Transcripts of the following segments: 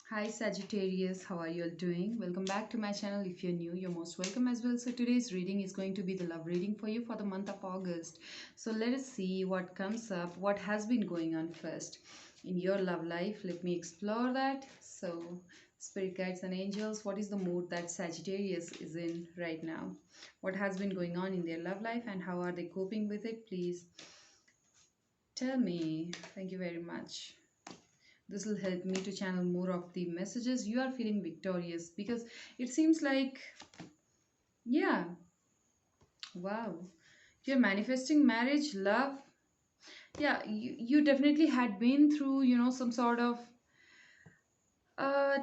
Hi Sagittarius, how are you all doing? Welcome back to my channel. If you're new, you're most welcome as well. So today's reading is going to be the love reading for you for the month of August. So let us see what comes up, what has been going on first in your love life. Let me explore that. So spirit guides and angels, what is the mood that Sagittarius is in right now? What has been going on in their love life and how are they coping with it? Please tell me. Thank you very much. This will help me to channel more of the messages. You are feeling victorious because it seems like, yeah, wow, you're manifesting marriage, love. Yeah, you definitely had been through, some sort of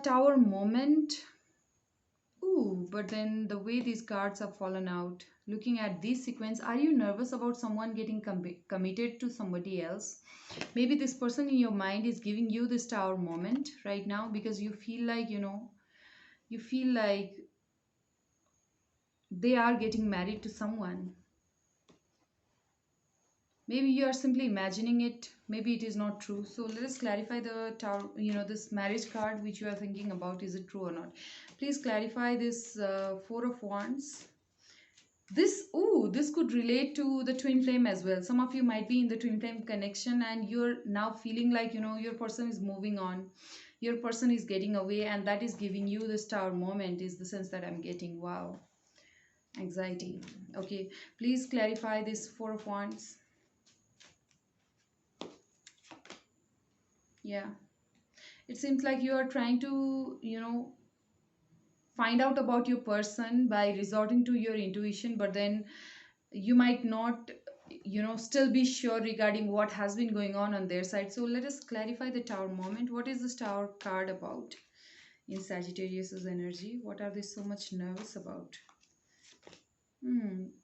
tower moment. Ooh, but then the way these cards have fallen out, looking at this sequence, are you nervous about someone getting committed to somebody else? Maybe this person in your mind is giving you this tower moment right now because you feel like, you feel like they are getting married to someone. Maybe you are simply imagining it. Maybe it is not true. So let us clarify the tower, this marriage card which you are thinking about. Is it true or not? Please clarify this Four of Wands. This could relate to the twin flame as well. Some of you might be in the twin flame connection and you're now feeling like, your person is moving on. Your person is getting away and that is giving you this tower moment is the sense that I'm getting. Wow. Anxiety. Okay, please clarify this Four of Wands. Yeah, it seems like you are trying to, find out about your person by resorting to your intuition, but then you might not, still be sure regarding what has been going on their side. So let us clarify the tower moment. What is this tower card about in Sagittarius's energy? What are they so much nervous about?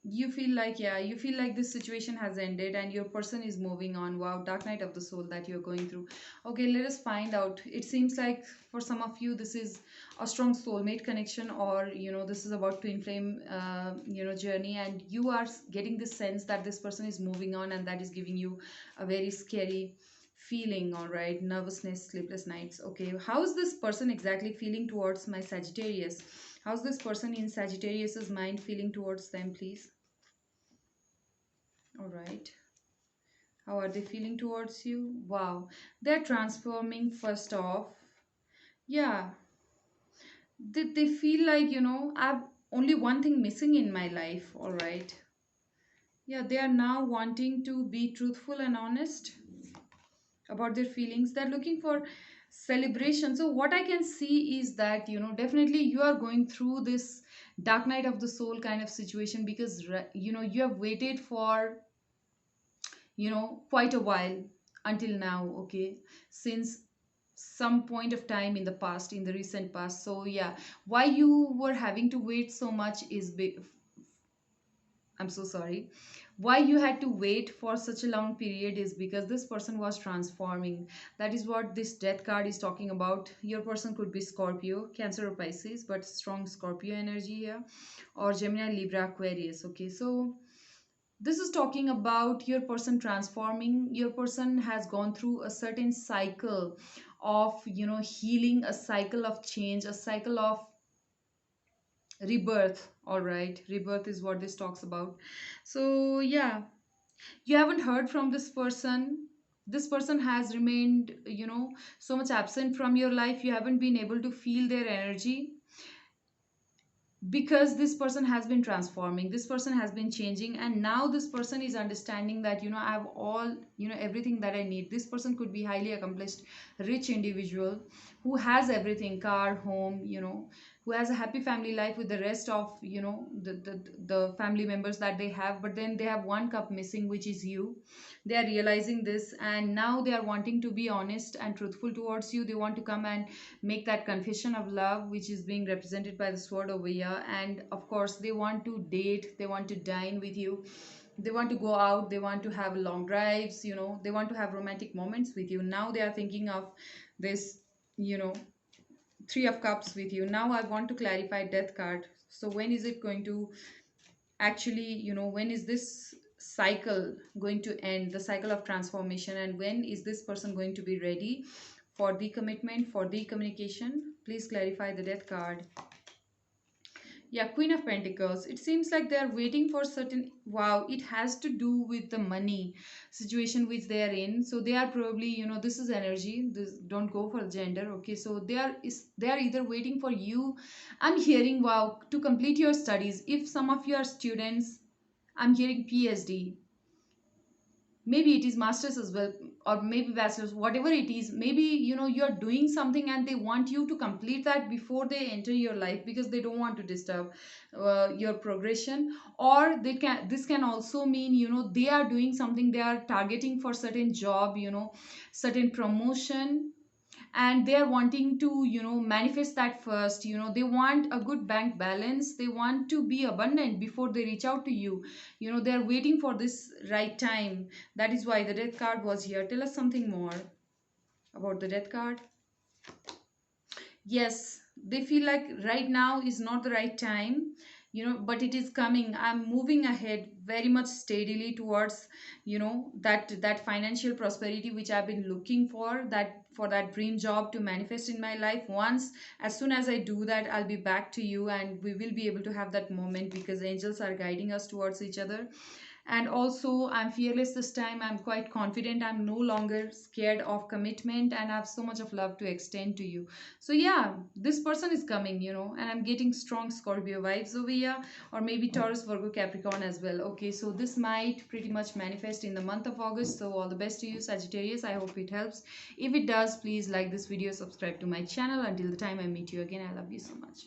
You feel like, yeah, you feel like this situation has ended and your person is moving on. Wow, dark night of the soul that you're going through. Okay, let us find out. It seems like for some of you, this is a strong soulmate connection, or this is about twin flame, journey, and you are getting this sense that this person is moving on, and that is giving you a very scary feeling. All right, nervousness, sleepless nights. Okay, how is this person exactly feeling towards my Sagittarius? How's this person in Sagittarius's mind feeling towards them, please? All right. How are they feeling towards you? Wow. They're transforming first off. Yeah. They feel like, I've only one thing missing in my life. All right. Yeah, they are now wanting to be truthful and honest about their feelings. They're looking for celebration. So what I can see is that, definitely you are going through this dark night of the soul kind of situation because you have waited for quite a while until now. Okay, since some point of time in the past, in the recent past. So yeah, why you were having to wait so much is I'm so sorry. Why you had to wait for such a long period is because this person was transforming. That is what this death card is talking about. Your person could be Scorpio, Cancer, or Pisces, but strong Scorpio energy here, or Gemini, Libra, Aquarius. Okay, so this is talking about your person transforming. Your person has gone through a certain cycle of, healing, a cycle of change, a cycle of rebirth. All right, rebirth is what this talks about. So yeah, you haven't heard from this person. This person has remained, so much absent from your life. You haven't been able to feel their energy because this person has been transforming, this person has been changing, and now this person is understanding that, I have all, everything that I need. This person could be highly accomplished, rich individual who has everything, car, home, who has a happy family life with the rest of, the family members that they have, but then they have one cup missing, which is you. They are realizing this and now they are wanting to be honest and truthful towards you. They want to come and make that confession of love, which is being represented by the sword over here. And of course they want to date, they want to dine with you, they want to go out, they want to have long drives, they want to have romantic moments with you. Now they are thinking of this, you know Three of Cups with you. Now I want to clarify death card. So when is it going to actually, when is this cycle going to end, the cycle of transformation, and when is this person going to be ready for the commitment, for the communication. Please clarify the Death card. Yeah, Queen of Pentacles. It seems like they are waiting for certain. Wow, it has to do with the money situation which they are in. So they are probably, this is energy. This don't go for gender. Okay, so they are either waiting for you. I'm hearing, wow, to complete your studies. If some of you are students, I'm hearing PhD, maybe it is masters as well, or maybe bachelors, whatever it is. Maybe you're doing something and they want you to complete that before they enter your life, because they don't want to disturb your progression. Or this can also mean they are doing something, they are targeting for certain job, certain promotion, and they are wanting to manifest that first. They want a good bank balance, they want to be abundant before they reach out to you. They are waiting for this right time. That is why the Death card was here. Tell us something more about the Death card. Yes, they feel like right now is not the right time, but it is coming. I'm moving ahead very much steadily towards that financial prosperity which I've been looking for, that dream job to manifest in my life. Once, as soon as I do that, I'll be back to you and we will be able to have that moment, because angels are guiding us towards each other. And also, I'm fearless this time. I'm quite confident. I'm no longer scared of commitment, and I have so much of love to extend to you. So yeah, this person is coming, and I'm getting strong Scorpio vibes over here, or maybe Taurus, Virgo, Capricorn as well. Okay, so this might pretty much manifest in the month of August. So all the best to you, Sagittarius. I hope it helps. If it does, please like this video, subscribe to my channel. Until the time I meet you again, I love you so much.